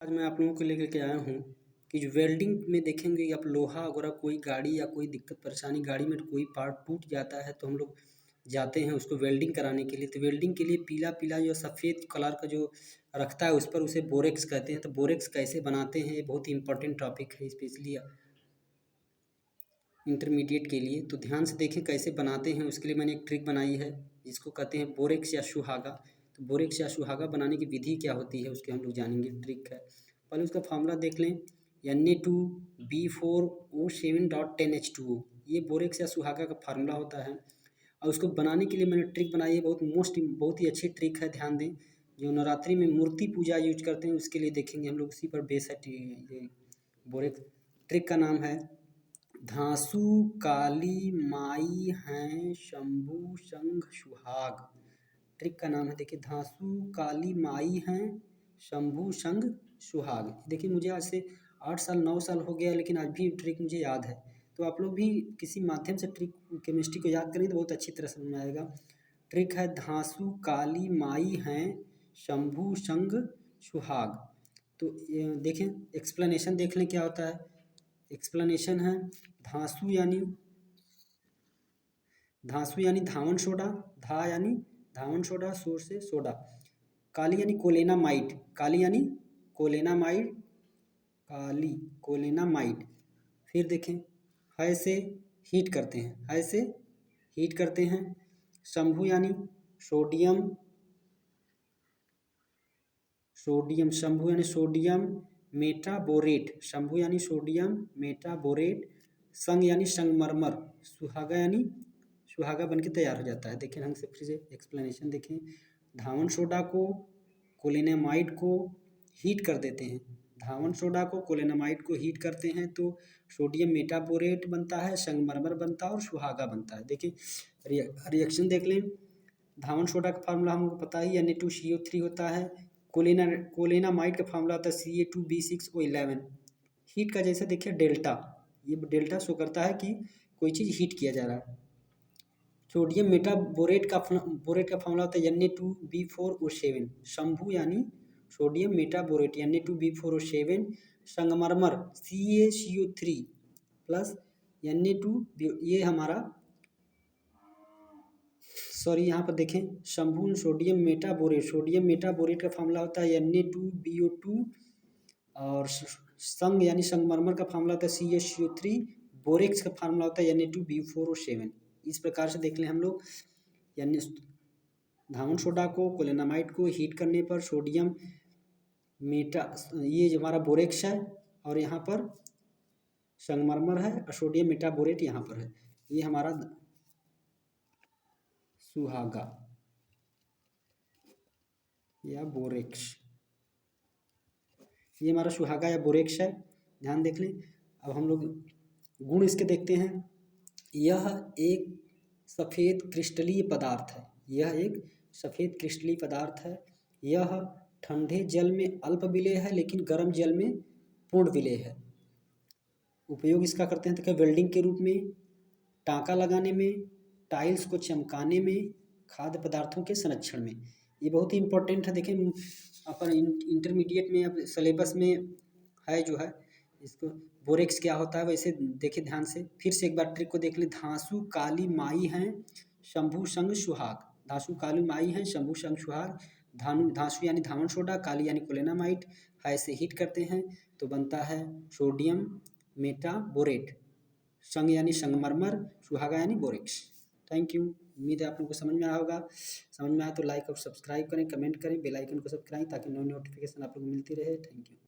आज मैं आप लोगों को लेकर के आया हूँ कि जो वेल्डिंग में देखेंगे आप लोहा वगैरह कोई गाड़ी या कोई दिक्कत परेशानी गाड़ी में कोई पार्ट टूट जाता है तो हम लोग जाते हैं उसको वेल्डिंग कराने के लिए। तो वेल्डिंग के लिए पीला पीला जो सफ़ेद कलर का जो रखता है उस पर उसे बोरेक्स कहते हैं। तो बोरेक्स कैसे बनाते हैं ये बहुत ही इंपॉर्टेंट टॉपिक है स्पेशली इंटरमीडिएट के लिए। तो ध्यान से देखें कैसे बनाते हैं। उसके लिए मैंने एक ट्रिक बनाई है जिसको कहते हैं बोरेक्स या सुहागा। तो बोरेक्स या सुहागा बनाने की विधि क्या होती है उसके हम लोग जानेंगे। ट्रिक है, पहले उसका फार्मूला देख लें। Na2B4O7.10H2O ये बोरेक्स या सुहागा का फार्मूला होता है। और उसको बनाने के लिए मैंने ट्रिक बनाई है, बहुत ही अच्छी ट्रिक है। ध्यान दें, जो नवरात्रि में मूर्ति पूजा यूज करते हैं उसके लिए देखेंगे हम लोग, उसी पर बेस है ये बोरेक्स। ट्रिक का नाम है धांसू काली माई हैं शंभू शंख सुहाग। ट्रिक का नाम है, देखिए, धांसू काली माई हैं शंभू शंख सुहाग। देखिए, मुझे आज से 8 साल 9 साल हो गया लेकिन आज भी ट्रिक मुझे याद है। तो आप लोग भी किसी माध्यम से ट्रिक केमिस्ट्री को याद करें तो बहुत अच्छी तरह समझ में आएगा। ट्रिक है धांसू काली माई हैं शंभू शंख सुहाग। तो देखें, एक्सप्लेनेशन देख लें क्या होता है। एक्सप्लेनेशन है धांसू यानी धावन सोडा, धा यानी धावन सोडा, सोर से सोडा। काली यानी कोलेनामाइड, काली यानी कोलेनामाइड, काली कोलेनामाइड। फिर देखें, है से हीट करते हैं, है से हीट करते हैं। शंभू यानी सोडियम, शंभू यानी सोडियम मेटाबोरेट, शंभू यानी सोडियम मेटाबोरेट। संग यानी संगमरमर, सुहागा यानी सुहागा बन के तैयार हो जाता है। देखिए ढंग से फिर से एक्सप्लेनेशन देखें। धावन सोडा को कोलेनामाइड को हीट कर देते हैं, धावन सोडा को कोलेनामाइड को हीट करते हैं तो सोडियम मेटाबोरेट बनता है, संगमरमर बनता है और सुहागा बनता है। देखिए रिएक्शन देख लें। धावन सोडा का फार्मूला हमको पता ही Na2CO3 होता है। कोलेनामाइड का फार्मूला होता है Ca2B6O11। हीट का जैसे देखिए डेल्टा, ये डेल्टा शो करता है कि कोई चीज़ हीट किया जा रहा है। सोडियम मेटाबोरेट का फार्मूला होता है Na2B4O7। शंभू यानी सोडियम मेटाबोरेट Na2B4O7। संगमरमर CaCO3 प्लस Na2, ये हमारा यहाँ पर देखें, शंभू सोडियम मेटाबोरेट का फार्मूला होता है Na2BO2। और संग यानी संगमरमर का फार्मूला होता है CaCO3। बोरेक्स का फार्मूला होता है Na2B4O7। इस प्रकार से देख लें हम लोग, यानी धावन सोडा को कोलेनामाइड को हीट करने पर सोडियम ये जो हमारा बोरेक्स है और यहाँ पर संगमरमर है और सोडियम मेटाबोरेट यहाँ पर है, ये हमारा सुहागा या बोरेक्स, ये हमारा सुहागा या बोरेक्स है। ध्यान देख लें। अब हम लोग गुण इसके देखते हैं। यह एक सफ़ेद क्रिस्टलीय पदार्थ है, यह एक सफ़ेद क्रिस्टलीय पदार्थ है। यह ठंडे जल में अल्प विलेय है लेकिन गर्म जल में पूर्ण विलेय है। उपयोग इसका करते हैं तो क्या, वेल्डिंग के रूप में, टाँका लगाने में, टाइल्स को चमकाने में, खाद्य पदार्थों के संरक्षण में। ये बहुत ही इंपॉर्टेंट है। देखें अपन इंटरमीडिएट में अब सिलेबस में है जो है, इसको बोरेक्स क्या होता है वैसे देखिए ध्यान से। फिर से एक बार ट्रिक को देख ले। धांसू काली माई हैं शंभू संग सुहाग, धांसू काली माई हैं शंभू संग सुहाग। धांसू यानी धावन सोडा, काली यानी कोलेनामाइड, है से हीट करते हैं तो बनता है सोडियम मेटाबोरेट। संग यानी संगमरमर, सुहागा यानी बोरेक्स। थैंक यू, उम्मीद है आप लोगों को समझ में आया होगा। समझ में आया तो लाइक और सब्सक्राइब करें, कमेंट करें, बेल आइकन को सब्सक्राइब ताकि नई नोटिफिकेशन आप लोगों को मिलती रहे। Thank you.